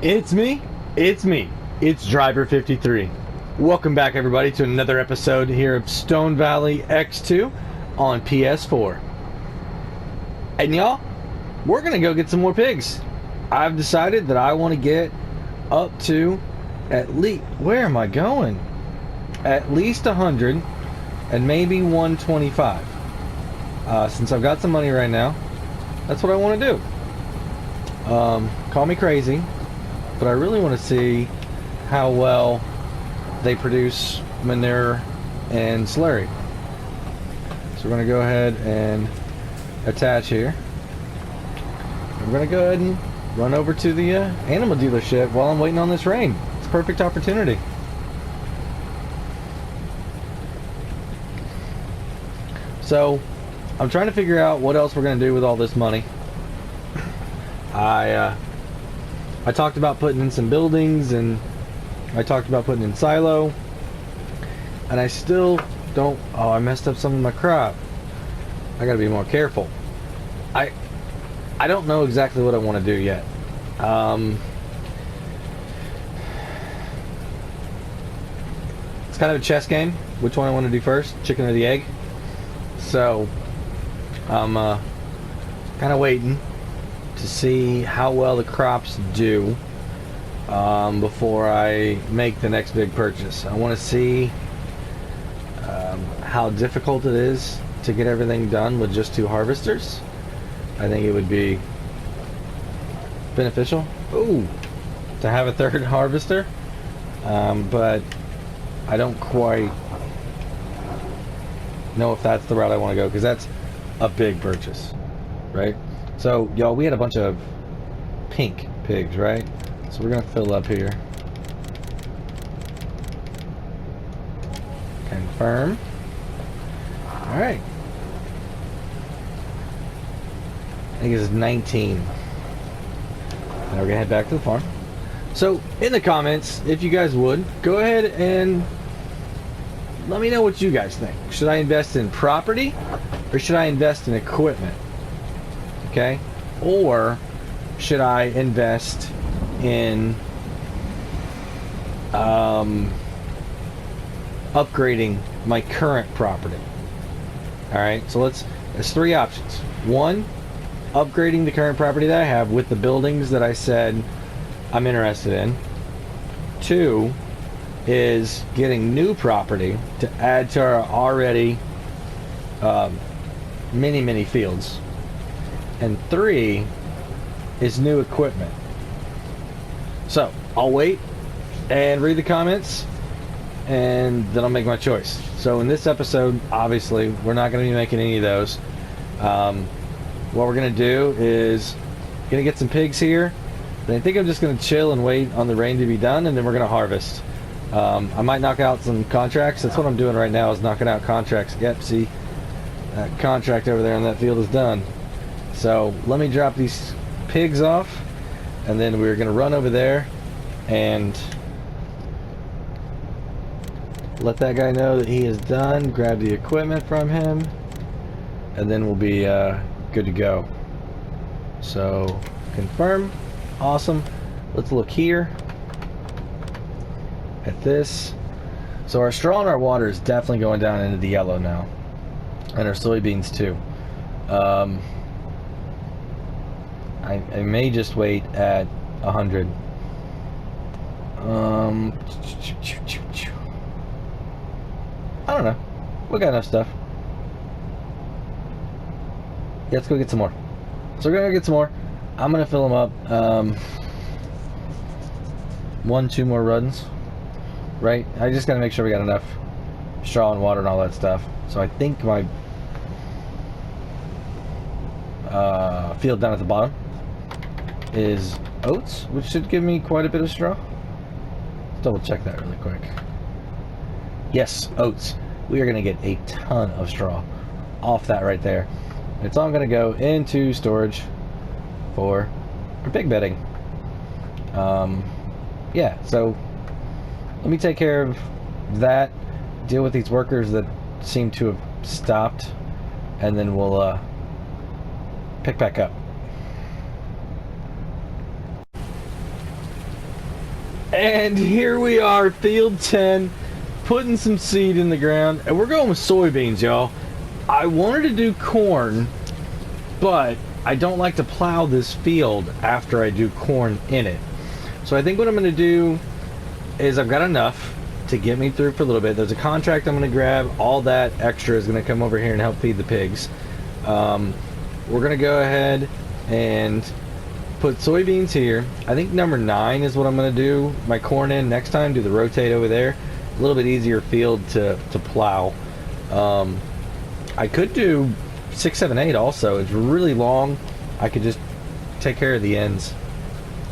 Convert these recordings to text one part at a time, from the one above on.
It's me. It's Driver 53. Welcome back, everybody, to another episode here of Stone Valley X2 on PS4. And y'all, we're gonna go get some more pigs. I've decided that I want to get up to at least, where am I going? At least 100 and maybe 125. Since I've got some money right now, that's what I want to do. Call me crazy, but I really want to see how well they produce manure and slurry. So we're going to go ahead and attach here. I'm going to go ahead and run over to the animal dealership while I'm waiting on this rain. It's a perfect opportunity. So I'm trying to figure out what else we're going to do with all this money. I talked about putting in some buildings, and I talked about putting in silo, and I still don't. Oh, I messed up some of my crop. I gotta be more careful. I don't know exactly what I want to do yet. It's kind of a chess game. Which one I want to do first, chicken or the egg? So I'm kind of waiting to see how well the crops do before I make the next big purchase. I want to see how difficult it is to get everything done with just 2 harvesters. I think it would be beneficial to have a 3rd harvester, but I don't quite know if that's the route I want to go, because that's a big purchase, right? So, y'all, we had a bunch of pink pigs, right? So we're going to fill up here. Confirm. Alright. I think it's 19. Now we're going to head back to the farm. So, in the comments, if you guys would, go ahead and let me know what you guys think. Should I invest in property, or should I invest in equipment? Okay, or should I invest in upgrading my current property? All right, so there's 3 options. 1, upgrading the current property that I have with the buildings that I said I'm interested in. 2 is getting new property to add to our already many fields. And 3 is new equipment. So I'll wait and read the comments, and then I'll make my choice. So in this episode, obviously, we're not going to be making any of those. What we're going to do is going to get some pigs here. And I think I'm just going to chill and wait on the rain to be done, and then we're going to harvest. I might knock out some contracts. That's what I'm doing right now, is knocking out contracts. Yep, see, that contract over there in that field is done. So let me drop these pigs off, and then we're going to run over there and let that guy know that he is done, grab the equipment from him, and then we'll be good to go. So confirm. Awesome. Let's look here at this. So our straw and our water is definitely going down into the yellow now, and our soybeans too. I may just wait at 100. I don't know. We got enough stuff. Yeah, let's go get some more. So we're gonna get some more. I'm gonna fill them up. 1-2 more runs. Right? I just gotta make sure we got enough straw and water and all that stuff. So I think my field down at the bottom is oats, which should give me quite a bit of straw. Let's double check that really quick. Yes, oats. We are going to get a ton of straw off that right there. It's all going to go into storage for pig bedding. Yeah, so let me take care of that, deal with these workers that seem to have stopped, and then we'll pick back up. And here we are, field 10, putting some seed in the ground, and we're going with soybeans, y'all. I wanted to do corn, but I don't like to plow this field after I do corn in it. So I think what I'm going to do is I've got enough to get me through for a little bit. There's a contract I'm going to grab. All that extra is going to come over here and help feed the pigs. We're going to go ahead and put soybeans here. I think number 9 is what I'm going to do my corn in next time. Do the rotate over there. A little bit easier field to plow. I could do 6, 7, 8 also. It's really long. I could just take care of the ends.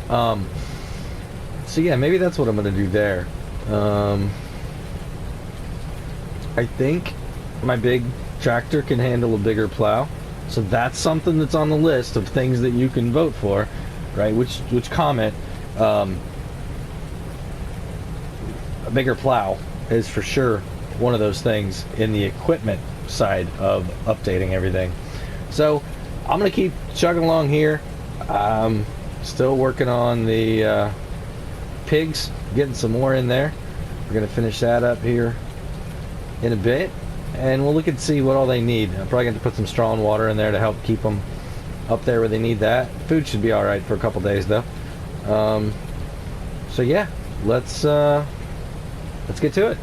So yeah, maybe that's what I'm going to do there. I think my big tractor can handle a bigger plow. So that's something that's on the list of things that you can vote for, right? Which comment, a bigger plow is for sure one of those things in the equipment side of updating everything. So I'm gonna keep chugging along here. I'm still working on the pigs, getting some more in there. We're gonna finish that up here in a bit, and we'll look and see what all they need. I'm probably going to put some straw and water in there to help keep them up there where they need that. Food should be alright for a couple days though. So yeah, let's get to it.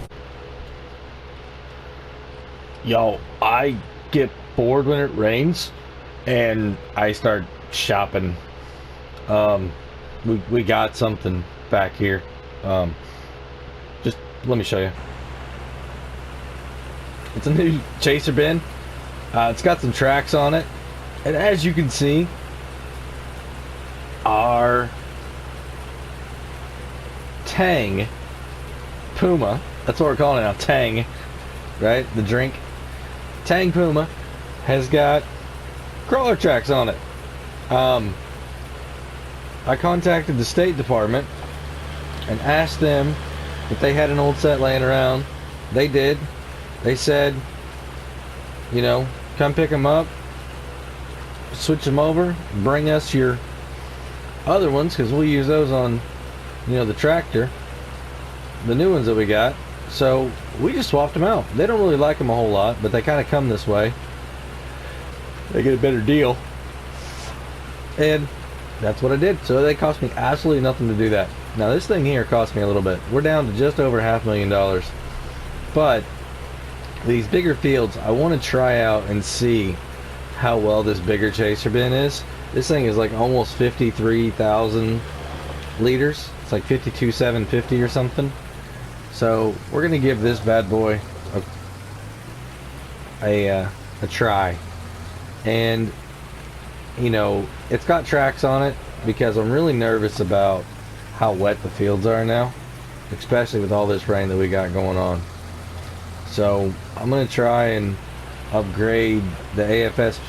Y'all, I get bored when it rains and I start shopping. We got something back here. Just let me show you. It's a new chaser bin. It's got some tracks on it, and as you can see, our Tang Puma, that's what we're calling it now, Tang, right? The drink. Tang Puma has got crawler tracks on it. I contacted the State Department and asked them if they had an old set laying around. They did. They said, you know, come pick them up, switch them over, bring us your other ones, because we'll use those on, you know, the tractor, the new ones that we got. So we just swapped them out. They don't really like them a whole lot, but they kind of come this way. They get a better deal. And that's what I did. So they cost me absolutely nothing to do that. Now this thing here cost me a little bit. We're down to just over $500,000. But these bigger fields, I want to try out and see how well this bigger chaser bin is. This thing is like almost 53,000 liters. It's like 52,750 or something. So we're gonna give this bad boy a try. And you know, it's got tracks on it because I'm really nervous about how wet the fields are now, especially with all this rain that we got going on. So I'm going to try and upgrade the AFS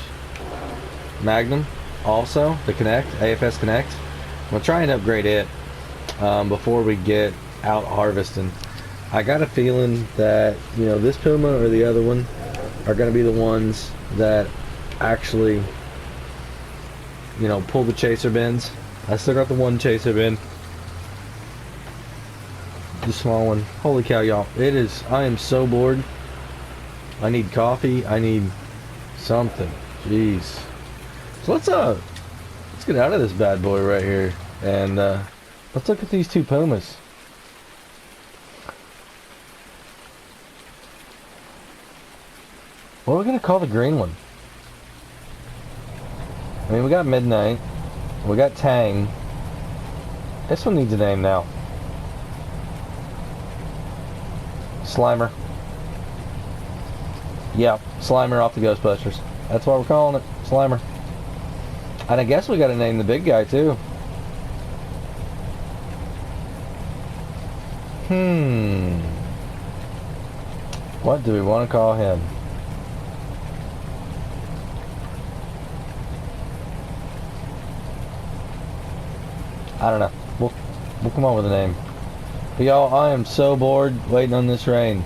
Magnum also, the Connect, AFS Connect. I'm going to try and upgrade it before we get out harvesting. I got a feeling that, you know, this Puma or the other one are going to be the ones that actually, you know, pull the chaser bins. I still got the one chaser bin. The small one. Holy cow, y'all. It is, I am so bored. I need coffee. I need something. Jeez. So let's get out of this bad boy right here. And let's look at these two Pumas. What are we gonna call the green one? I mean, we got Midnight. We got Tang. This one needs a name now. Slimer. Yeah, Slimer off the Ghostbusters. That's why we're calling it Slimer. And I guess we gotta name the big guy too. What do we want to call him? I don't know. We'll come up with a name. But y'all, I am so bored waiting on this rain.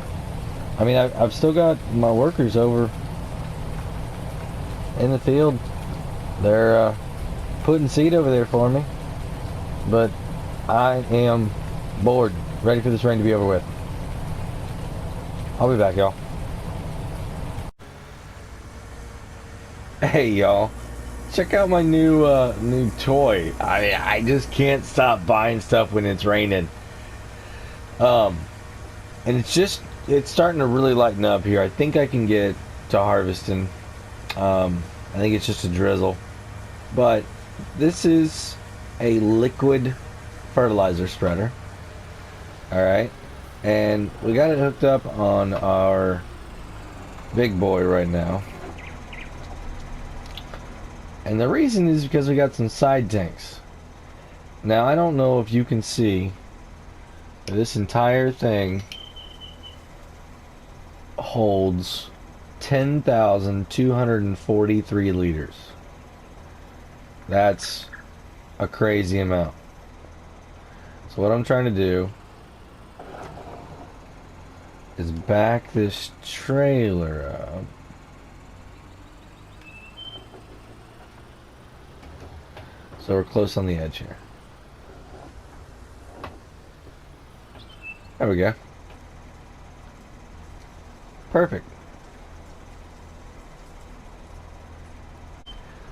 I mean, I've still got my workers over in the field. They're putting seed over there for me. But I am Bored. Ready for this rain to be over with. I'll be back, y'all. Hey, y'all. Check out my new toy. I just can't stop buying stuff when it's raining. And it's starting to really lighten up here. I think I can get to harvesting. I think it's just a drizzle. But this is a liquid fertilizer spreader. Alright. And we got it hooked up on our big boy right now. And the reason is because we got some side tanks. Now, I don't know if you can see, this entire thing holds 10,243 liters. That's a crazy amount. So what I'm trying to do is back this trailer up. So we're close on the edge here. There we go. Perfect.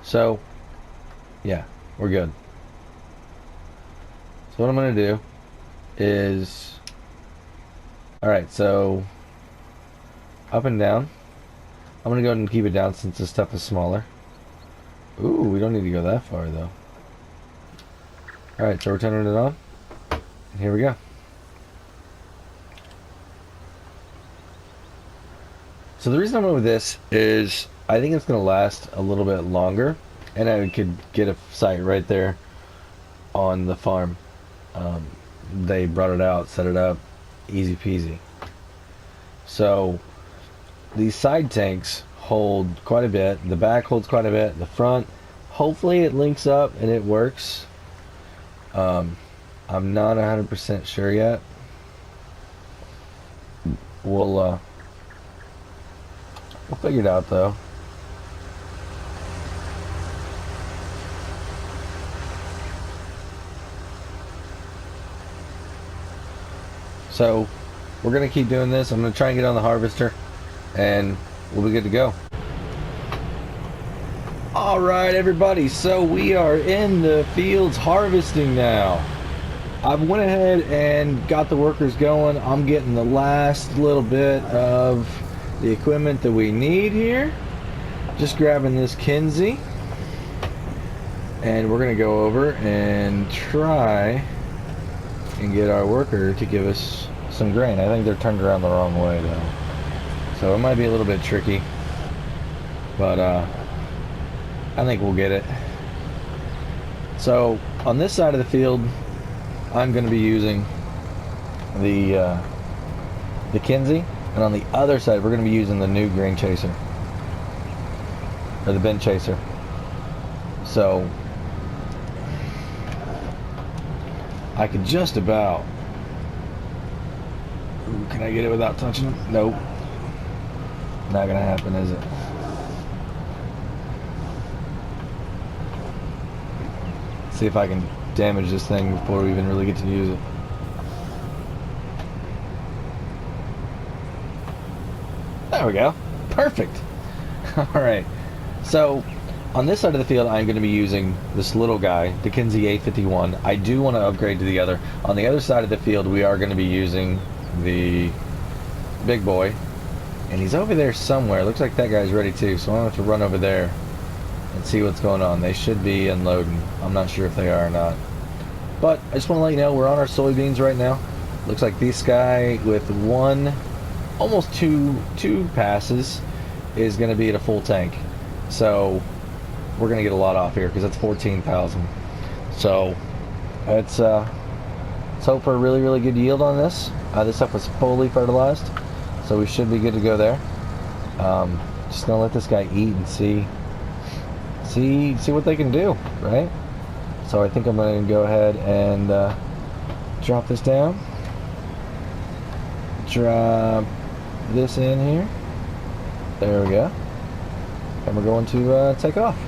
So, yeah, we're good. So what I'm going to do is... Alright, so... Up and down. I'm going to go ahead and keep it down since this stuff is smaller. Ooh, we don't need to go that far, though. Alright, so we're turning it on. And here we go. So the reason I went with this is I think it's going to last a little bit longer. And I could get a site right there on the farm. They brought it out, set it up, easy peasy. So these side tanks hold quite a bit. The back holds quite a bit. The front, hopefully it links up and it works. I'm not 100% sure yet. We'll figure it out though. So we're gonna keep doing this. I'm gonna try and get on the harvester and we'll be good to go. Alright everybody, so we are in the fields harvesting now. I went ahead and got the workers going. I'm getting the last little bit of the equipment that we need here. Just grabbing this Kinsey. And we're gonna go over and try and get our worker to give us some grain. I think they're turned around the wrong way though. So it might be a little bit tricky. But I think we'll get it. So on this side of the field, I'm going to be using the Kinsey, and on the other side, we're going to be using the new grain chaser, or the bin chaser. So I could just about. Ooh, can I get it without touching it? Nope. Not going to happen, is it? See if I can damage this thing before we even really get to use it. There we go. Perfect. Alright. So, on this side of the field, I'm going to be using this little guy, the Kinsey 851. I do want to upgrade to the other. On the other side of the field, we are going to be using the big boy. And he's over there somewhere. Looks like that guy's ready too, so I'm going to have to run over there and see what's going on. They should be unloading. I'm not sure if they are or not. But I just want to let you know we're on our soybeans right now. Looks like this guy with one, almost two passes is going to be at a full tank. So we're going to get a lot off here because that's 14,000. So let's hope for a really, really good yield on this. This stuff was fully fertilized, so we should be good to go there. Just going to let this guy eat and see what they can do, right? So I think I'm going to go ahead and drop this down. Drop this in here. There we go. And we're going to take off.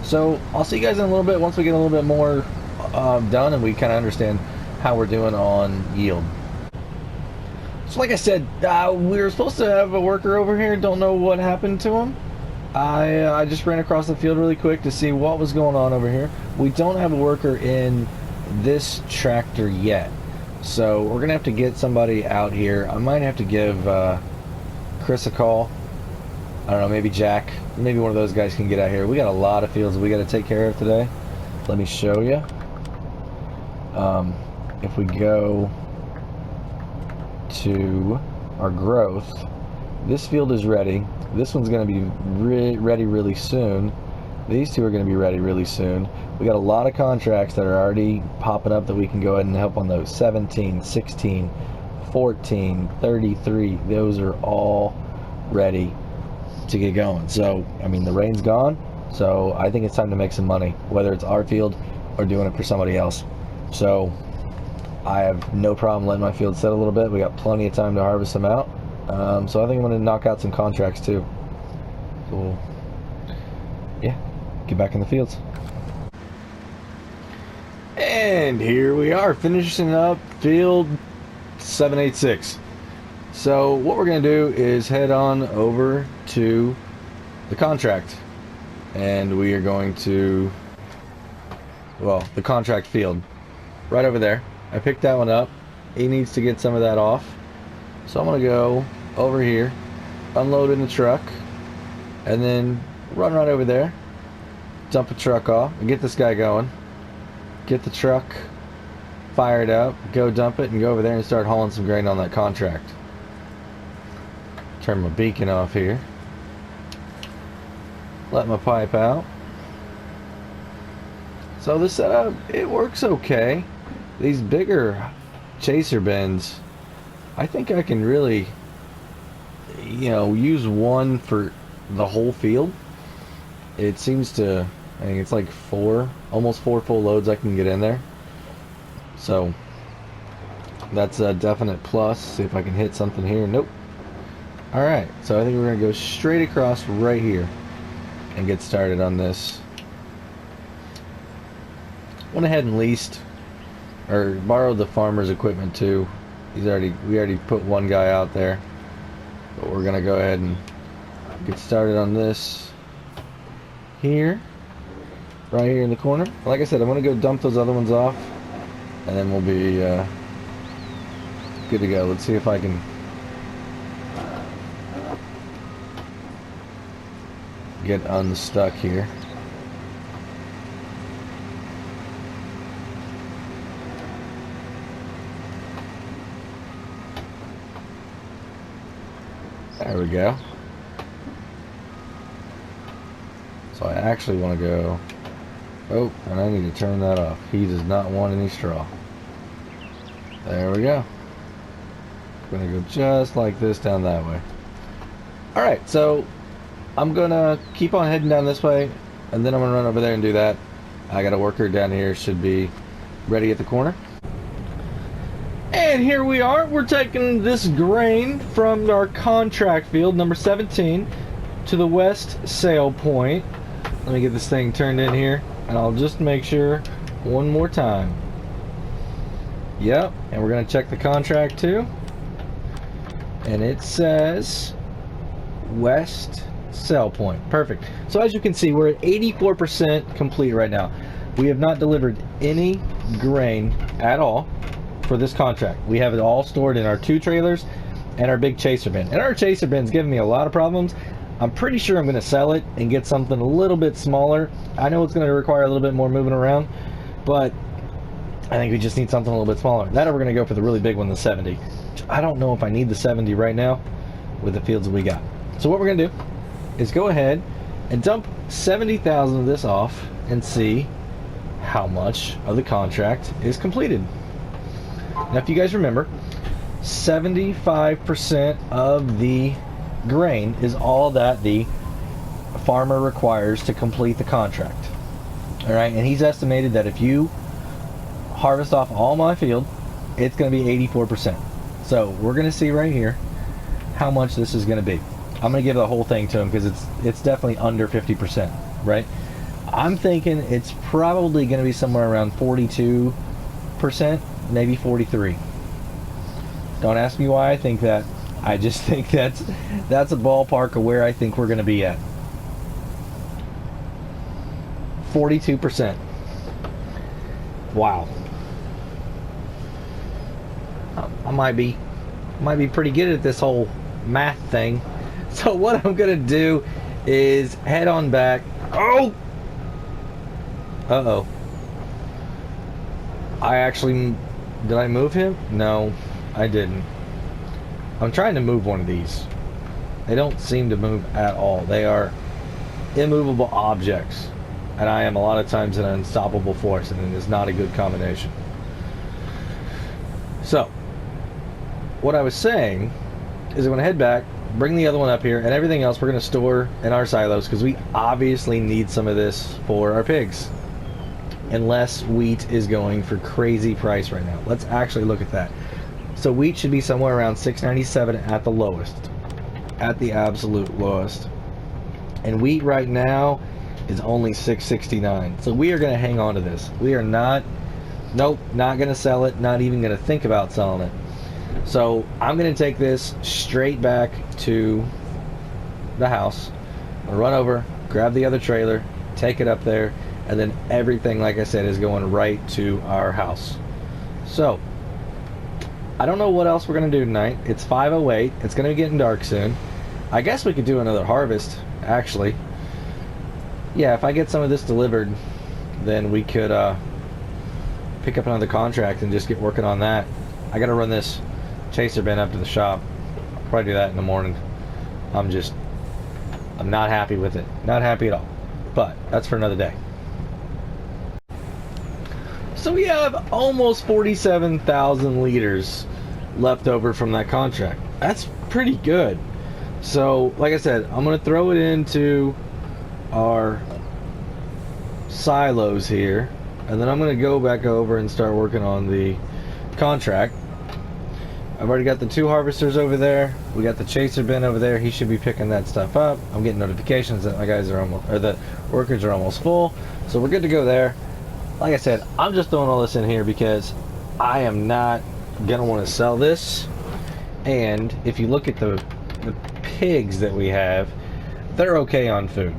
So I'll see you guys in a little bit once we get a little bit more done and we kind of understand how we're doing on yield. So like I said, we were supposed to have a worker over here. Don't know what happened to him. I just ran across the field really quick to see what was going on over here. We don't have a worker in this tractor yet, so we're gonna have to get somebody out here. I might have to give Chris a call. I don't know, maybe Jack, maybe one of those guys can get out here. We got a lot of fields that we got to take care of today. Let me show you. If we go to our growth, this field is ready. This one's going to be ready really soon. These two are going to be ready really soon. We got a lot of contracts that are already popping up that we can go ahead and help on those. 17, 16, 14, 33. Those are all ready to get going. So, I mean, the rain's gone, so I think it's time to make some money, whether it's our field or doing it for somebody else. So I have no problem letting my field set a little bit. We got plenty of time to harvest them out. So I think I'm going to knock out some contracts too. So we'll, yeah, get back in the fields. And here we are, finishing up field 786. So what we're going to do is head on over to the contract, and we are going to, well, the contract field right over there. I picked that one up. He needs to get some of that off, so I'm gonna go over here, unload in the truck, and then run right over there, dump the truck off, and get this guy going, get the truck fired up, go dump it, and go over there and start hauling some grain on that contract. Turn my beacon off here, let my pipe out. So the setup, it works okay. These bigger chaser bins, I think I can really, use one for the whole field. It seems to, I think it's like almost four full loads I can get in there. So that's a definite plus. See if I can hit something here. Nope. Alright, so I think we're going to go straight across right here and get started on this. Went ahead and leased or borrowed the farmer's equipment too. We already put one guy out there, but we're gonna go ahead and get started on this here, right here in the corner. Like I said, I'm gonna go dump those other ones off, and then we'll be good to go. Let's see if I can get unstuck here. There we go. So I actually want to go, oh, and I need to turn that off. He does not want any straw. There we go. Gonna go just like this down that way. Alright, so I'm gonna keep on heading down this way, and then I'm gonna run over there and do that. I got a worker down here, should be ready at the corner. And here we are. We're taking this grain from our contract field, number 17, to the west sale point. Let me get this thing turned in here, and I'll just make sure one more time. Yep, and we're going to check the contract too. And it says west sale point. Perfect. So as you can see, we're at 84% complete right now. We have not delivered any grain at all for this contract. We have it all stored in our 2 trailers and our big chaser bin. And our chaser bin's giving me a lot of problems. I'm pretty sure I'm going to sell it and get something a little bit smaller. I know it's going to require a little bit more moving around, but I think we just need something a little bit smaller. That or we're going to go for the really big one, the 70. I don't know if I need the 70 right now with the fields that we got. So what we're going to do is go ahead and dump 70,000 of this off and see how much of the contract is completed. Now, if you guys remember, 75% of the grain is all that the farmer requires to complete the contract. All right, and he's estimated that if you harvest off all my field, it's going to be 84%. So we're going to see right here how much this is going to be. I'm going to give the whole thing to him because it's definitely under 50%, right? I'm thinking it's probably going to be somewhere around 42 48%, maybe 43. Don't ask me why I think that. I just think that's a ballpark of where I think we're going to be at. 42%. Wow. I might be pretty good at this whole math thing. So what I'm gonna do is head on back. Oh! Uh-oh. Did I move him? No, I didn't. I'm trying to move one of these. They don't seem to move at all. They are immovable objects. And I am a lot of times an unstoppable force, and it is not a good combination. So, what I was saying is I'm going to head back, bring the other one up here, and everything else we're going to store in our silos, because we obviously need some of this for our pigs. Unless wheat is going for crazy price right now. Let's actually look at that. So wheat should be somewhere around $6.97 at the lowest. At the absolute lowest. And wheat right now is only $6.69. So we are going to hang on to this. We are not, nope, not going to sell it, not even going to think about selling it. So I'm going to take this straight back to the house. I'll run over, grab the other trailer, take it up there, and then everything, like I said, is going right to our house. So I don't know what else we're going to do tonight. It's 5:08. It's going to be getting dark soon. I guess we could do another harvest, actually. Yeah, if I get some of this delivered, then we could pick up another contract and just get working on that. I got to run this chaser bin up to the shop. I'll probably do that in the morning. I'm not happy with it. Not happy at all. But that's for another day. So we have almost 47,000 liters left over from that contract. That's pretty good. So, like I said, I'm going to throw it into our silos here, and then I'm going to go back over and start working on the contract. I've already got the 2 harvesters over there. We got the chaser bin over there. He should be picking that stuff up. I'm getting notifications that my guys are almost, or the workers are almost full, so we're good to go there. Like I said, I'm just throwing all this in here because I am not gonna want to sell this. And if you look at the pigs that we have, they're okay on food.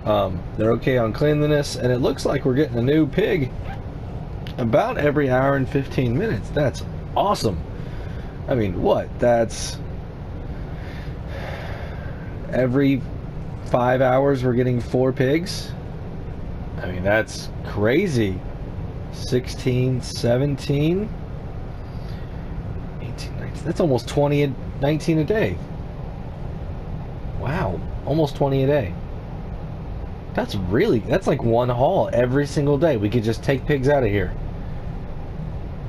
They're okay on cleanliness, and it looks like we're getting a new pig about every hour and 15 minutes. That's awesome. I mean, what? That's every 5 hours we're getting 4 pigs? I mean, that's crazy. 16, 17, 18, 19. That's almost 20, 19 a day. Wow, almost 20 a day. That's like one haul every single day. We could just take pigs out of here.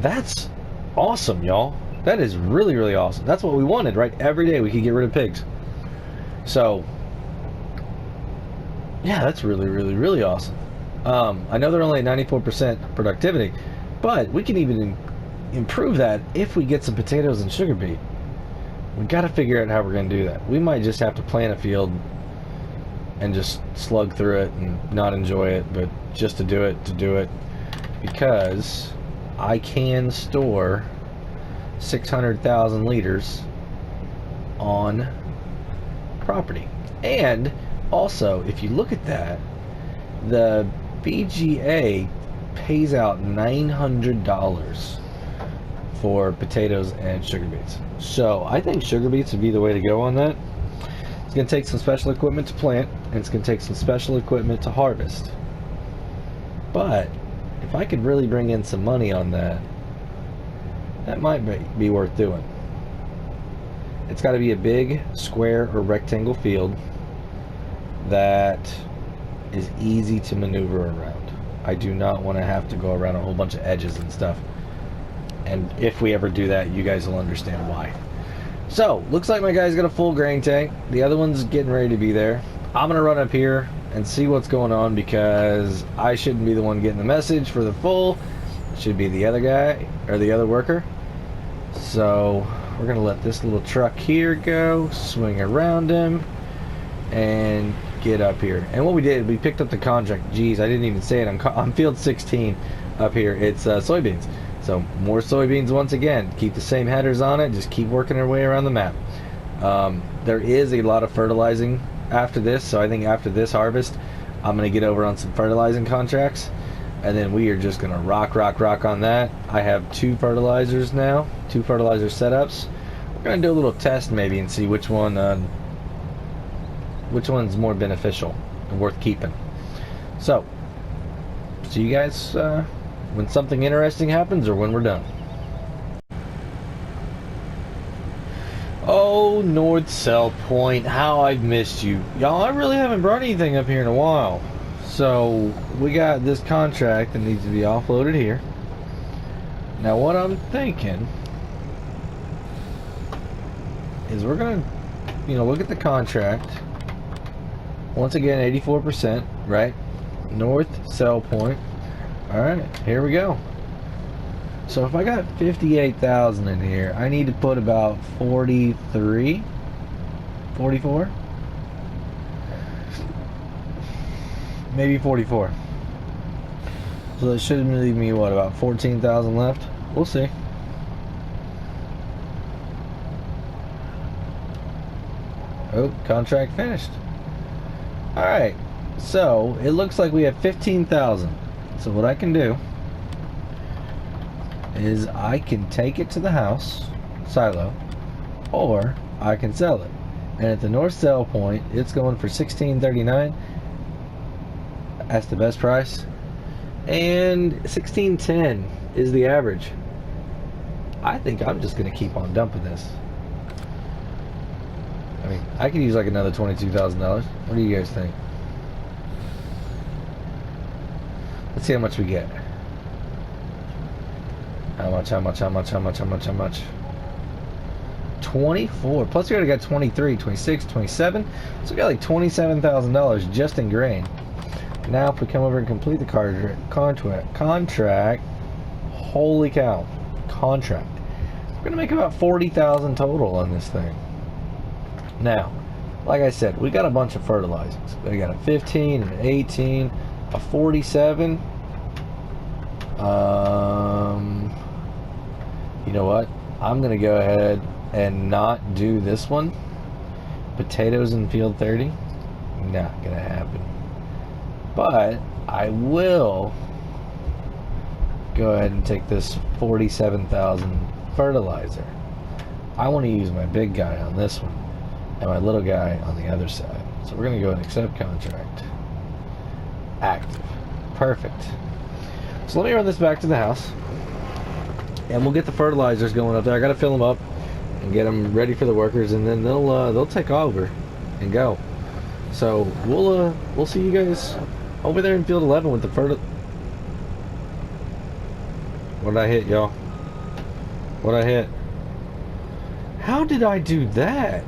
That's awesome, y'all. That is really, really awesome. That's what we wanted, right? Every day we could get rid of pigs. So, yeah, that's really, really, really awesome. I know they're only at 94% productivity, but we can even improve that if we get some potatoes and sugar beet. We got to figure out how we're going to do that. We might just have to plant a field and just slug through it and not enjoy it, but just to do it, because I can store 600,000 liters on property. And also, if you look at that, the BGA pays out $900 for potatoes and sugar beets. So I think sugar beets would be the way to go on that. It's going to take some special equipment to plant, and it's going to take some special equipment to harvest. But if I could really bring in some money on that, that might be worth doing. It's got to be a big square or rectangle field that is easy to maneuver around. I do not want to have to go around a whole bunch of edges and stuff. And if we ever do that, you guys will understand why. So, looks like my guy's got a full grain tank. The other one's getting ready to be there. I'm going to run up here and see what's going on, because I shouldn't be the one getting the message for the full. It should be the other guy, or the other worker. So, we're going to let this little truck here go, swing around him, and get up here. And what we did, we picked up the contract. Geez, I didn't even say it. On field 16 up here, it's soybeans. So more soybeans once again. Keep the same headers on it. Just keep working our way around the map. There is a lot of fertilizing after this, so I think after this harvest, I'm going to get over on some fertilizing contracts, and then we are just going to rock on that. I have 2 fertilizers now, 2 fertilizer setups. We're going to do a little test maybe and see which one's more beneficial and worth keeping. So, see you guys when something interesting happens or when we're done. Oh, North Cell Point, how I've missed you. Y'all, I really haven't brought anything up here in a while. So, we got this contract that needs to be offloaded here. Now, what I'm thinking is we're going to, look at the contract. Once again, 84%, right? North Cell Point. Alright, here we go. So if I got 58,000 in here, I need to put about 43, 44, maybe 44. So that should leave me, what, about 14,000 left? We'll see. Oh, contract finished. Alright, so it looks like we have 15,000. So what I can do is I can take it to the house, silo, or I can sell it. And at the North Cell Point, it's going for $16.39. That's the best price. And $16.10 is the average. I think I'm just going to keep on dumping this. I mean, I could use like another $22,000. What do you guys think? Let's see how much we get. How much? 24. Plus we already got 23, 26, 27. So we got like $27,000 just in grain. Now if we come over and complete the contract, holy cow, contract. We're gonna make about 40,000 total on this thing. Now, like I said, we got a bunch of fertilizers. We got a 15, an 18, a 47. You know what? I'm gonna go ahead and not do this one. Potatoes in field 30, not gonna happen. But I will go ahead and take this 47,000 fertilizer. I want to use my big guy on this one and my little guy on the other side. So we're gonna go and accept contract. Active. Perfect. So let me run this back to the house, and we'll get the fertilizers going up there. I gotta fill them up and get them ready for the workers, and then they'll take over and go. So we'll see you guys over there in field 11 with the What did I hit, y'all? What I hit? How did I do that?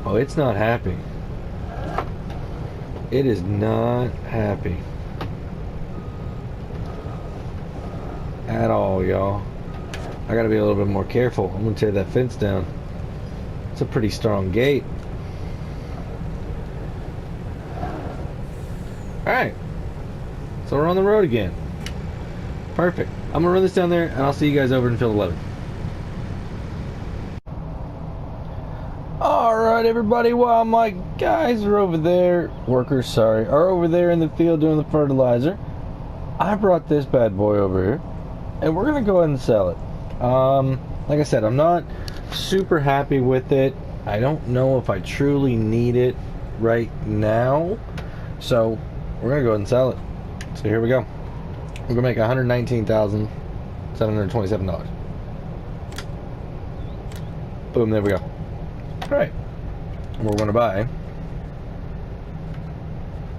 Oh, it's not happy. It is not happy at all, y'all. I gotta be a little bit more careful. I'm gonna tear that fence down. It's a pretty strong gate. Alright, so we're on the road again. Perfect. I'm gonna run this down there and I'll see you guys over in field 11. Alright everybody, while my guys are over there, workers sorry, are over there in the field doing the fertilizer, I brought this bad boy over here and we're gonna go ahead and sell it. Like I said, I'm not super happy with it. I don't know if I truly need it right now, so we're gonna go ahead and sell it. So here we go. We're gonna make $119,727. Boom, there we go. Alright, what we're going to buy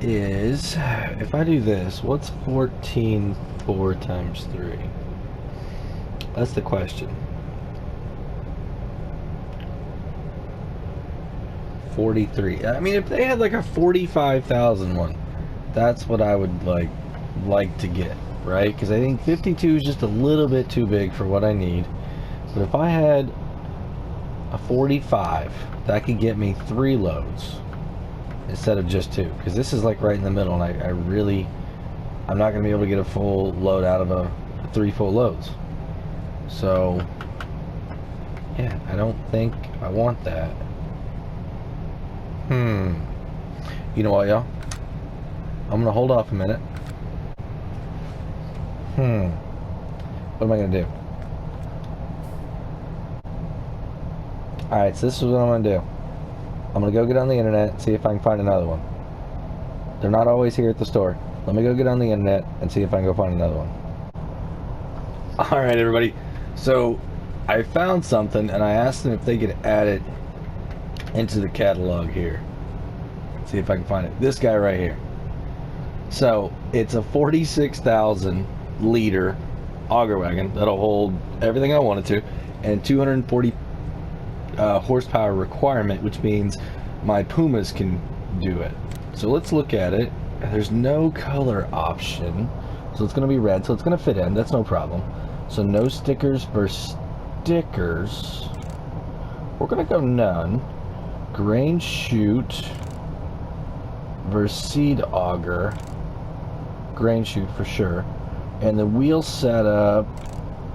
is, if I do this, what's 14.4 times 3? That's the question. 43. I mean, if they had like a 45,000 one, that's what I would like to get, right? Because I think 52 is just a little bit too big for what I need. But if I had a 45, that could get me 3 loads instead of just 2, because this is like right in the middle, and I really I'm not going to be able to get a full load out of a 3 full loads. So, yeah, I don't think I want that. You know what, y'all? I'm going to hold off a minute. What am I going to do? Alright, so this is what I'm going to do. I'm going to go get on the internet and see if I can find another one. They're not always here at the store. Let me go get on the internet and see if I can go find another one. Alright, everybody. So, I found something and I asked them if they could add it into the catalog here. See if I can find it. This guy right here. So, it's a 46,000 liter auger wagon that'll hold everything I want it to, and 240 horsepower requirement, which means my Pumas can do it. So let's look at it. There's no color option, so it's going to be red, so it's going to fit in. That's no problem. So no stickers versus stickers. We're going to go none. Grain chute versus seed auger. Grain chute for sure. And the wheel setup,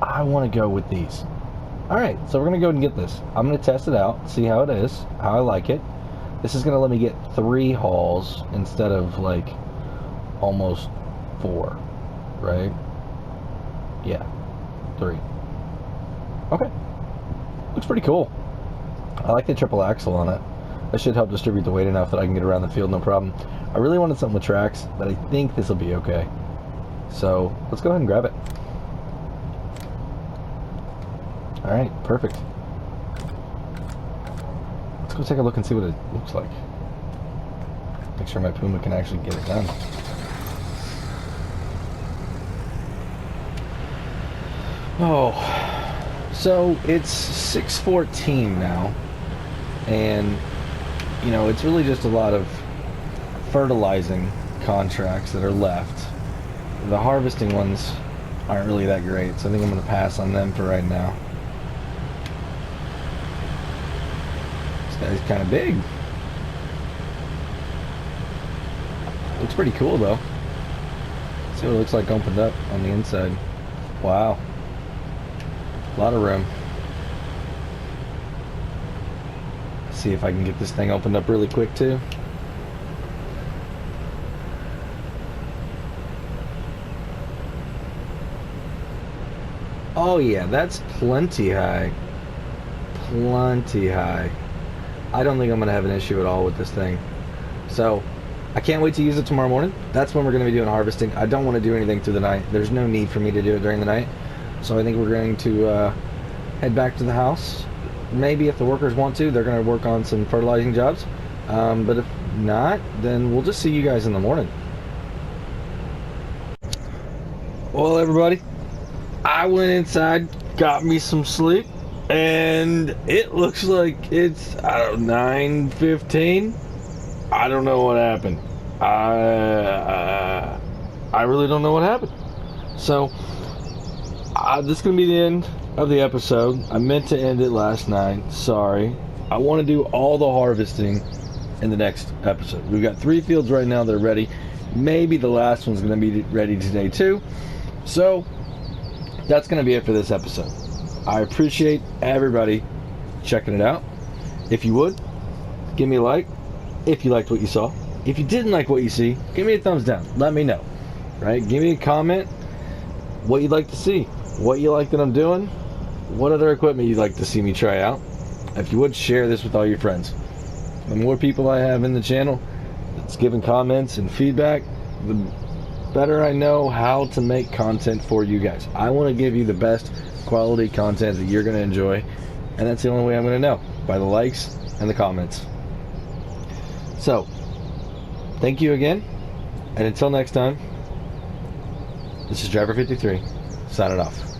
I want to go with these. Alright, so we're going to go and get this. I'm going to test it out, see how it is, how I like it. This is going to let me get 3 hauls instead of like almost 4, right? Yeah, 3. Okay, looks pretty cool. I like the triple axle on it. That should help distribute the weight enough that I can get around the field no problem. I really wanted something with tracks, but I think this will be okay. So let's go ahead and grab it. Alright, perfect. Let's go take a look and see what it looks like. Make sure my Puma can actually get it done. Oh, so it's 6:14 now, and you know, it's really just a lot of fertilizing contracts that are left. The harvesting ones aren't really that great, so I think I'm going to pass on them for right now. This guy's kind of big. Looks pretty cool though. Let's see what it looks like opened up on the inside. Wow. A lot of room. See if I can get this thing opened up really quick too. Oh yeah, that's plenty high. Plenty high. I don't think I'm going to have an issue at all with this thing. So, I can't wait to use it tomorrow morning. That's when we're going to be doing harvesting. I don't want to do anything through the night. There's no need for me to do it during the night. So I think we're going to head back to the house. Maybe if the workers want to, they're going to work on some fertilizing jobs. But if not, then we'll just see you guys in the morning. Well, everybody, I went inside, got me some sleep, and it looks like it's, I don't know, 9:15. I don't know what happened. I really don't know what happened. So, this is going to be the end of the episode. I meant to end it last night. Sorry. I want to do all the harvesting in the next episode. We've got 3 fields right now. They're ready. Maybe the last one's going to be ready today too. So, that's going to be it for this episode. I appreciate everybody checking it out. If you would, give me a like if you liked what you saw. If you didn't like what you see, give me a thumbs down. Let me know. Right? Give me a comment what you'd like to see, what you like that I'm doing, what other equipment you'd like to see me try out. If you would, share this with all your friends. The more people I have in the channel that's giving comments and feedback, the better I know how to make content for you guys. I want to give you the best quality content that you're going to enjoy, and that's the only way I'm going to know, by the likes and the comments. So, thank you again, and until next time, this is Driver 53, signing off.